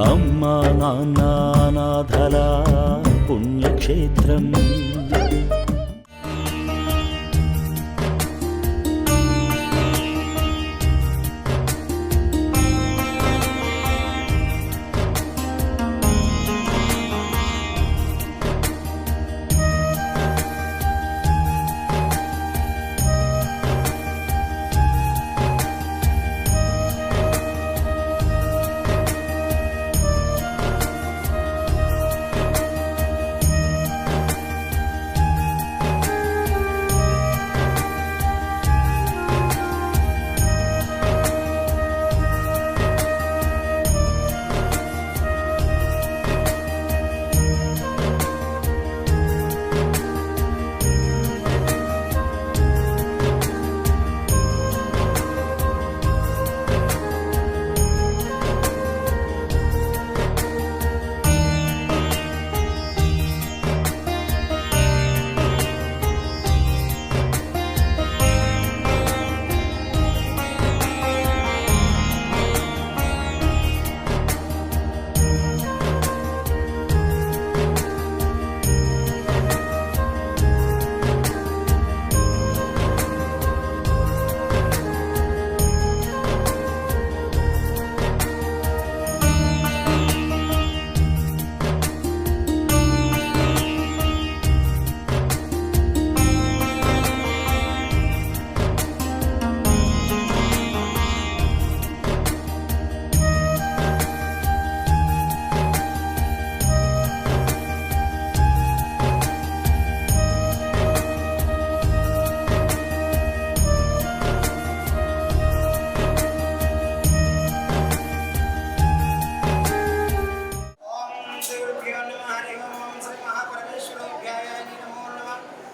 అమ్మా నాన్న అనాథల పుణ్యక్షేత్రం.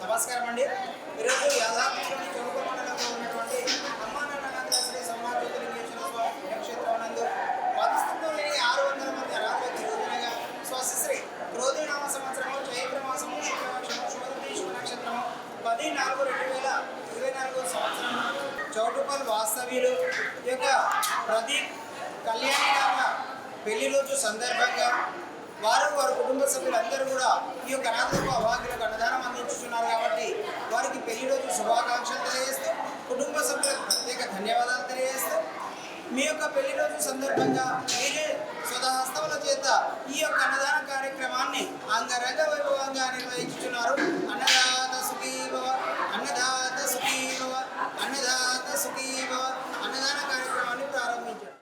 నమస్కారం అండి. ఈరోజు యాదాద్రిలోని చౌక మండలంలో ఉన్నటువంటి అమ్మా నాన్న శ్రీ సోమనాథలింగేశ్వర స్వామి పుణ్యక్షేత్రం నందు మధుస్థంలోని 600 మంది రాత్రి రోజునగా స్వస్తిశ్రీ క్రోధినామ సంవత్సరము చైత్ర మాసము శుక్లపక్షము శుభ నక్షత్రము 10/4/2024 సంవత్సరం చౌటుపల్ వాస్తవ్యులు ఈ యొక్క ప్రదీప్ కళ్యాణి నామ పెళ్లి రోజు సందర్భంగా వారు వారి కుటుంబ సభ్యులందరూ కూడా ఈ యొక్క అనాథకు అభాగ్యులకు అన్నదానం అందించుతున్నారు కాబట్టి వారికి పెళ్లి రోజు శుభాకాంక్షలు తెలియజేస్తూ కుటుంబ సభ్యులకు ప్రత్యేక ధన్యవాదాలు తెలియజేస్తూ మీ యొక్క పెళ్లి రోజు సందర్భంగా మీరే స్వతహస్తముల చేత ఈ యొక్క అన్నదాన కార్యక్రమాన్ని అంగరంగ వైభవంగా నిర్వహించుతున్నారు. అన్నదాత సుఖీ భవ, అన్నదాత సుఖీ భవ, అన్నదాత సుఖీ భవ అన్నదాన కార్యక్రమాన్ని ప్రారంభించారు.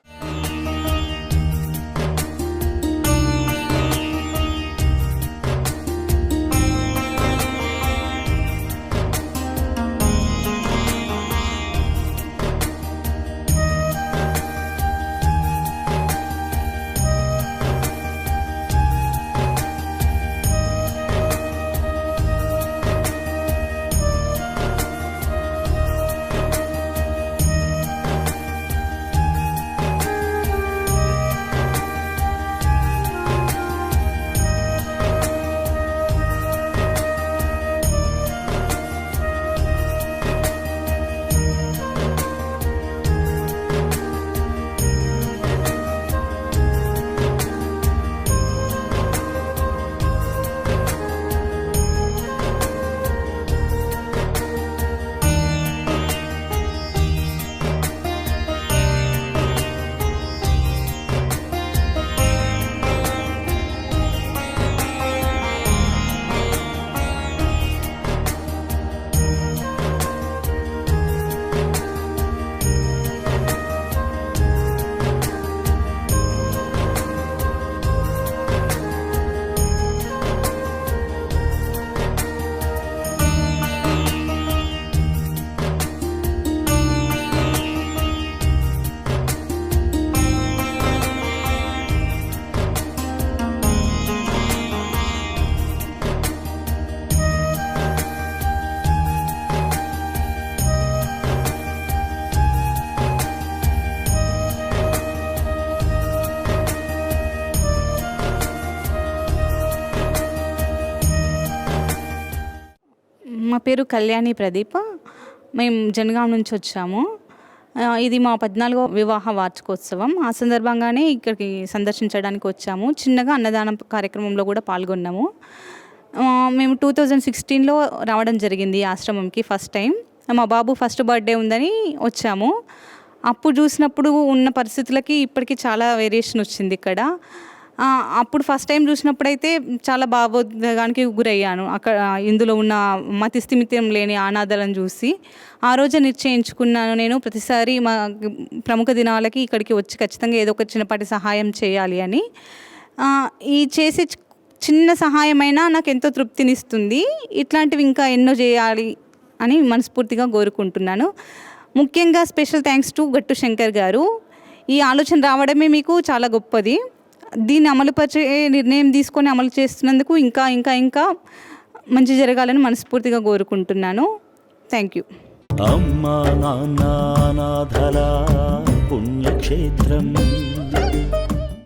మా పేరు కళ్యాణి ప్రదీప్. మేము జనగాం నుంచి వచ్చాము. ఇది మా 14వ వివాహ వార్షికోత్సవం. ఆ సందర్భంగానే ఇక్కడికి సందర్శించడానికి వచ్చాము. చిన్నగా అన్నదానం కార్యక్రమంలో కూడా పాల్గొన్నాము. మేము 2016లో రావడం జరిగింది ఈ ఆశ్రమంకి ఫస్ట్ టైం. మా బాబు ఫస్ట్ బర్త్డే ఉందని వచ్చాము. అప్పుడు చూసినప్పుడు ఉన్న పరిస్థితులకి ఇప్పటికి చాలా వేరియేషన్ వచ్చింది ఇక్కడ. అప్పుడు ఫస్ట్ టైం చూసినప్పుడైతే చాలా భావోద్వేగానికి గురయ్యాను. అక్కడ ఇందులో ఉన్న మతిస్థిమితం లేని అనాథలను చూసి ఆ రోజే నిశ్చయించుకున్నాను, నేను ప్రతిసారి మా ప్రముఖ దినాలకి ఇక్కడికి వచ్చి ఖచ్చితంగా ఏదో ఒక చిన్నపాటి సహాయం చేయాలి అని. ఈ చేసే చిన్న సహాయమైనా నాకు ఎంతో తృప్తినిస్తుంది. ఇట్లాంటివి ఇంకా ఎన్నో చేయాలి అని మనస్ఫూర్తిగా కోరుకుంటున్నాను. ముఖ్యంగా స్పెషల్ థ్యాంక్స్ టు గట్టు శంకర్ గారు. ఈ ఆలోచన రావడమే మీకు చాలా గొప్పది. దీన్ని అమలుపరిచే నిర్ణయం తీసుకొని అమలు చేస్తున్నందుకు ఇంకా ఇంకా ఇంకా మంచి జరగాలని మనస్ఫూర్తిగా కోరుకుంటున్నాను. Thank you. అమ్మా నాన్న అనాథల పుణ్యక్షేత్రం